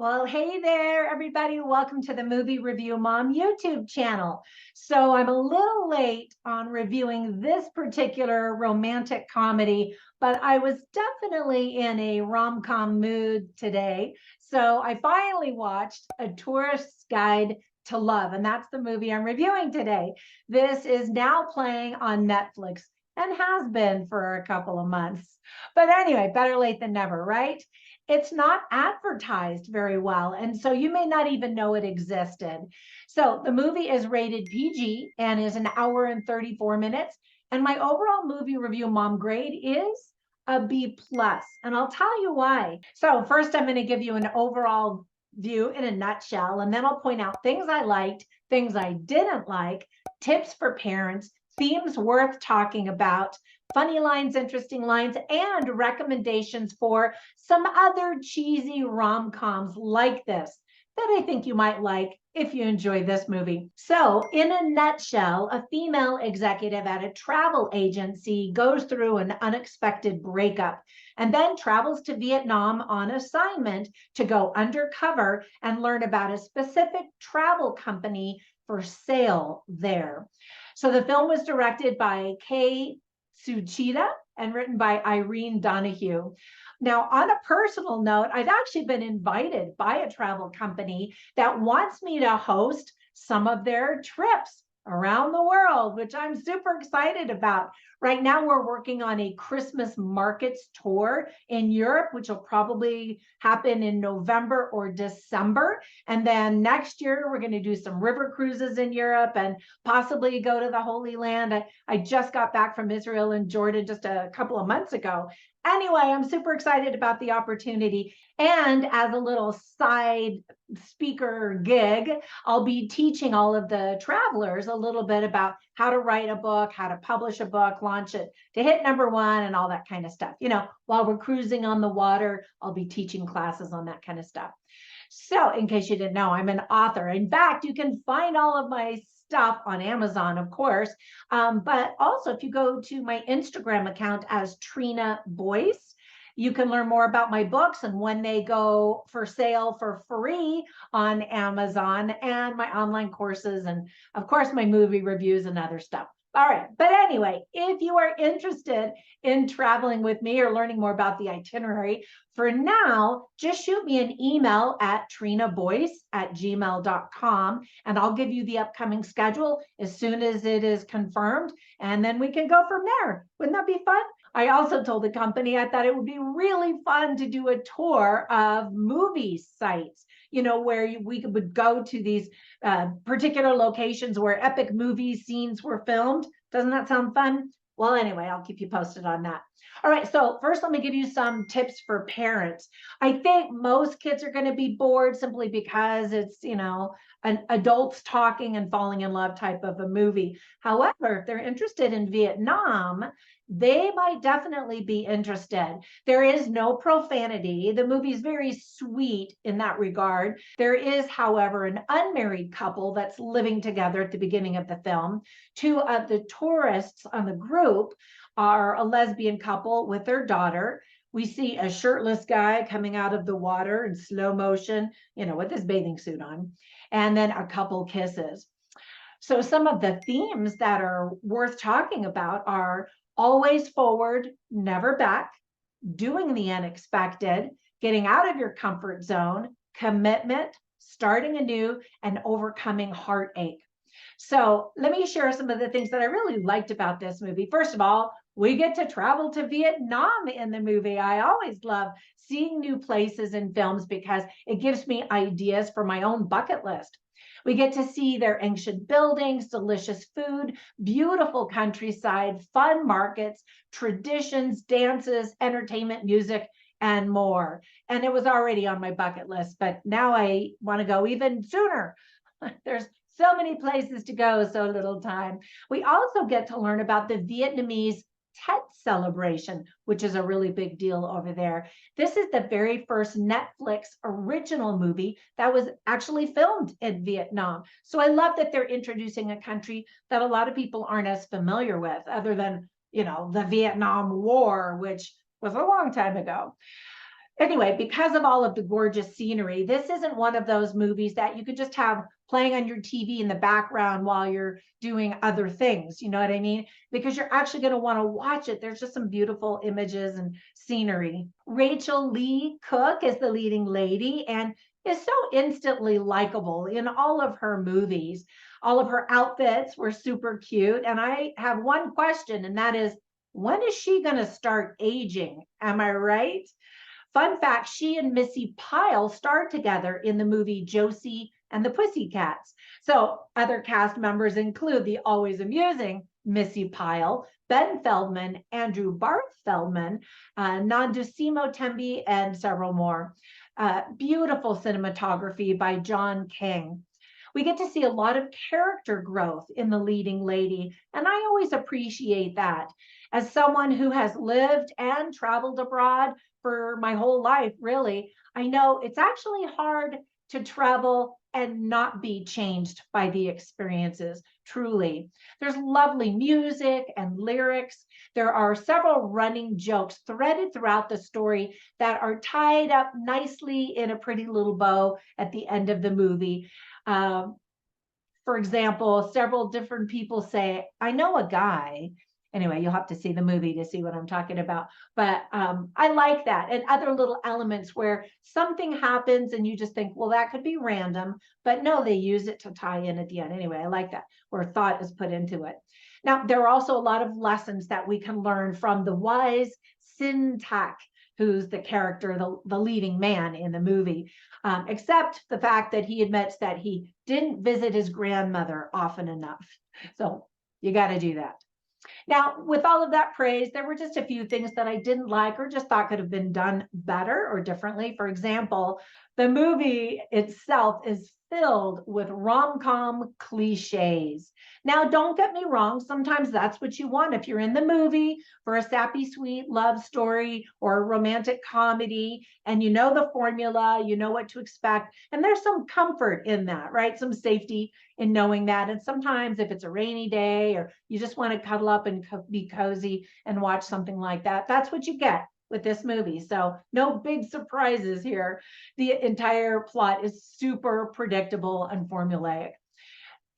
Well, hey there, everybody. Welcome to the Movie Review Mom YouTube channel. So I'm a little late on reviewing this particular romantic comedy, but I was definitely in a rom-com mood today. So I finally watched A Tourist's Guide to Love, and that's the movie I'm reviewing today. This is now playing on Netflix and has been for a couple of months. But anyway, better late than never, right? It's not advertised very well, and so you may not even know it existed. So the movie is rated PG and is an hour and 34 minutes. And my overall movie review mom grade is a B plus. And I'll tell you why. So first, I'm going to give you an overall view in a nutshell, and then I'll point out things I liked, things I didn't like, tips for parents, themes worth talking about, funny lines, interesting lines, and recommendations for some other cheesy rom-coms like this that I think you might like if you enjoy this movie. So, in a nutshell, a female executive at a travel agency goes through an unexpected breakup and then travels to Vietnam on assignment to go undercover and learn about a specific travel company for sale there. So the film was directed by Kay Tsuchida and written by Irene Donahue. Now, on a personal note, I've actually been invited by a travel company that wants me to host some of their trips around the world, which I'm super excited about. Right now, we're working on a Christmas markets tour in Europe, which will probably happen in November or December. And then next year, we're going to do some river cruises in Europe and possibly go to the Holy Land. I just got back from Israel and Jordan just a couple of months ago. Anyway, I'm super excited about the opportunity. And as a little side speaker gig, I'll be teaching all of the travelers a little bit about how to write a book, how to publish a book, launch it to hit #1, and all that kind of stuff. You know, while we're cruising on the water, I'll be teaching classes on that kind of stuff. So, in case you didn't know, I'm an author. In fact, you can find all of my stuff on Amazon, of course. But also, if you go to my Instagram account as Trina Boice, you can learn more about my books and when they go for sale for free on Amazon, and my online courses, and of course, my movie reviews and other stuff. All right. But anyway, if you are interested in traveling with me or learning more about the itinerary, for now, just shoot me an email at trinaboice@gmail.com, and I'll give you the upcoming schedule as soon as it is confirmed, and then we can go from there. Wouldn't that be fun? I also told the company I thought it would be really fun to do a tour of movie sites, you know, where we would go to these particular locations where epic movie scenes were filmed. Doesn't that sound fun? Well, anyway, I'll keep you posted on that. All right, so first let me give you some tips for parents. I think most kids are going to be bored simply because it's, you know, an adults talking and falling in love type of a movie. However, if they're interested in Vietnam, they might definitely be interested. There is no profanity. The movie is very sweet in that regard. There is, however, an unmarried couple that's living together at the beginning of the film. Two of the tourists on the group are a lesbian couple with their daughter. We see a shirtless guy coming out of the water in slow motion, you know, with his bathing suit on, and then a couple kisses. So some of the themes that are worth talking about are always forward, never back, doing the unexpected, getting out of your comfort zone, commitment, starting anew, and overcoming heartache. So let me share some of the things that I really liked about this movie. First of all, we get to travel to Vietnam in the movie. I always love seeing new places in films because it gives me ideas for my own bucket list. We get to see their ancient buildings, delicious food, beautiful countryside, fun markets, traditions, dances, entertainment, music, and more. And it was already on my bucket list, but now I want to go even sooner. There's so many places to go, so little time. We also get to learn about the Vietnamese Tet celebration, which is a really big deal over there. This is the very first Netflix original movie that was actually filmed in Vietnam. So I love that they're introducing a country that a lot of people aren't as familiar with, other than, you know, the Vietnam War, which was a long time ago. Anyway, because of all of the gorgeous scenery, this isn't one of those movies that you could just have playing on your TV in the background while you're doing other things. You know what I mean? Because you're actually going to want to watch it. There's just some beautiful images and scenery. Rachel Lee Cook is the leading lady and is so instantly likable in all of her movies. All of her outfits were super cute. And I have one question, and that is, when is she going to start aging? Am I right? Fun fact, she and Missy Pyle starred together in the movie Josie and the Pussycats. So other cast members include the always amusing Missy Pyle, Ben Feldman, Andrew Barth Feldman, Nandusimo Tembi, and several more. Beautiful cinematography by John King. We get to see a lot of character growth in the leading lady, and I always appreciate that. As someone who has lived and traveled abroad for my whole life, really, I know it's actually hard to travel and not be changed by the experiences, truly. There's lovely music and lyrics. There are several running jokes threaded throughout the story that are tied up nicely in a pretty little bow at the end of the movie. For example, several different people say, I know a guy. Anyway, you'll have to see the movie to see what I'm talking about. But I like that. And other little elements where something happens and you just think, well, that could be random. But no, they use it to tie in at the end. Anyway, I like that, where thought is put into it. Now, there are also a lot of lessons that we can learn from the wise Sin Tak, who's the character, the leading man in the movie, except the fact that he admits that he didn't visit his grandmother often enough. So you got to do that. Now, with all of that praise, there were just a few things that I didn't like or just thought could have been done better or differently. For example, the movie itself is filled with rom-com cliches. Now, don't get me wrong, sometimes that's what you want. If you're in the movie for a sappy, sweet love story or a romantic comedy, and you know the formula, you know what to expect, and there's some comfort in that, right? Some safety in knowing that. And sometimes if it's a rainy day or you just want to cuddle up and be cozy and watch something like that, that's what you get with this movie. So no big surprises here. The entire plot is super predictable and formulaic.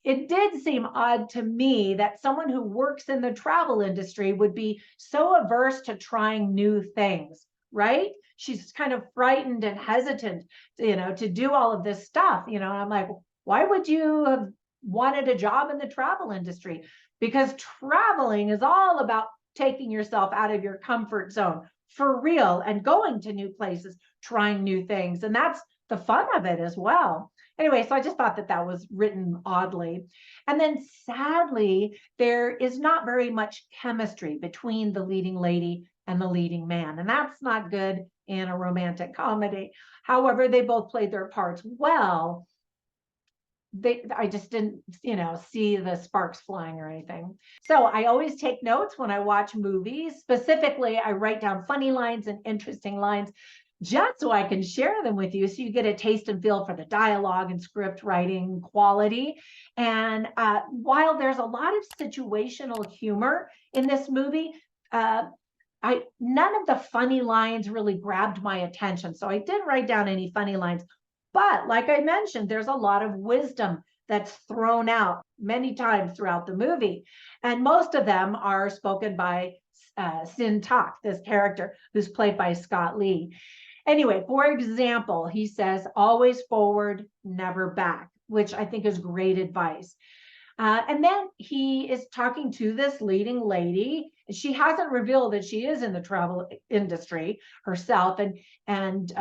It did seem odd to me that someone who works in the travel industry would be so averse to trying new things, right? She's kind of frightened and hesitant, to do all of this stuff, and I'm like, why would you have wanted a job in the travel industry? Because traveling is all about taking yourself out of your comfort zone for real and going to new places, trying new things. And that's the fun of it as well. Anyway, so I just thought that that was written oddly. And then sadly, there is not very much chemistry between the leading lady and the leading man. And that's not good in a romantic comedy. However, they both played their parts well. I just didn't, see the sparks flying or anything. So I always take notes when I watch movies. Specifically, I write down funny lines and interesting lines just so I can share them with you so you get a taste and feel for the dialogue and script writing quality. And while there's a lot of situational humor in this movie, none of the funny lines really grabbed my attention. So I didn't write down any funny lines. But like I mentioned, there's a lot of wisdom that's thrown out many times throughout the movie. And most of them are spoken by Sin Tak, this character who's played by Scott Lee. Anyway, for example, he says, always forward, never back, which I think is great advice. And then he is talking to this leading lady. She hasn't revealed that she is in the travel industry herself. And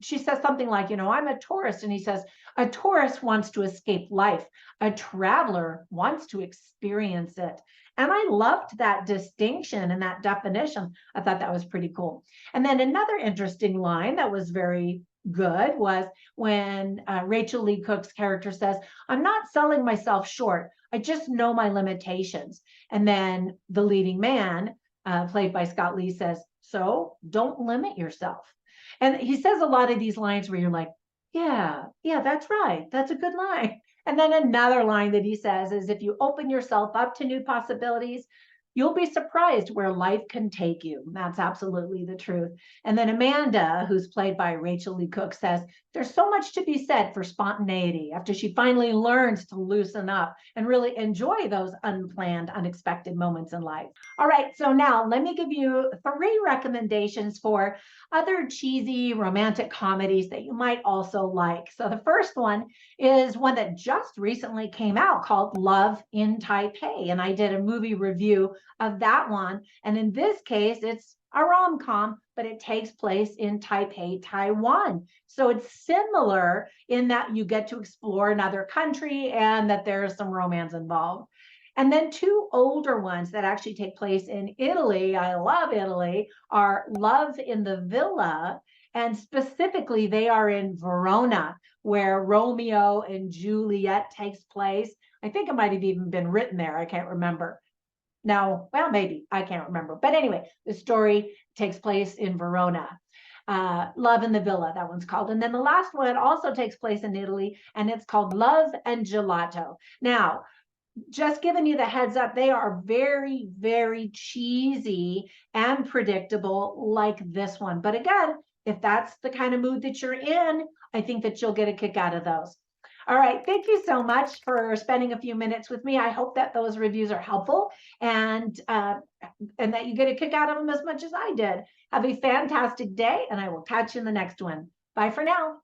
she says something like, I'm a tourist. And he says, a tourist wants to escape life. A traveler wants to experience it. And I loved that distinction and that definition. I thought that was pretty cool. And then another interesting line that was very good was when Rachel Lee Cook's character says, I'm not selling myself short. I just know my limitations. And then the leading man, played by Scott Lee, says, so don't limit yourself. And he says a lot of these lines where you're like, yeah, that's right. That's a good line. And then another line that he says is, if you open yourself up to new possibilities, You'll be surprised where life can take you. That's absolutely the truth. And then Amanda, who's played by Rachel Lee Cook, says, there's so much to be said for spontaneity after she finally learns to loosen up and really enjoy those unplanned, unexpected moments in life. All right, so now let me give you 3 recommendations for other cheesy romantic comedies that you might also like. So the first one is one that just recently came out called Love in Taipei. And I did a movie review of that one. And in this case, it's a rom-com, but it takes place in Taipei, Taiwan. So it's similar in that you get to explore another country and that there's some romance involved. And then 2 older ones that actually take place in Italy, I love Italy, are Love in the Villa, and specifically they are in Verona, where Romeo and Juliet takes place. I think it might have even been written there. I can't remember. Now, well, maybe, I can't remember. But anyway, the story takes place in Verona. Love in the Villa, that one's called. And then the last one also takes place in Italy, and it's called Love and Gelato. Now, just giving you the heads up, they are very, very cheesy and predictable like this one. But again, if that's the kind of mood that you're in, I think that you'll get a kick out of those. All right, thank you so much for spending a few minutes with me. I hope that those reviews are helpful and that you get a kick out of them as much as I did. Have a fantastic day, and I will catch you in the next one. Bye for now.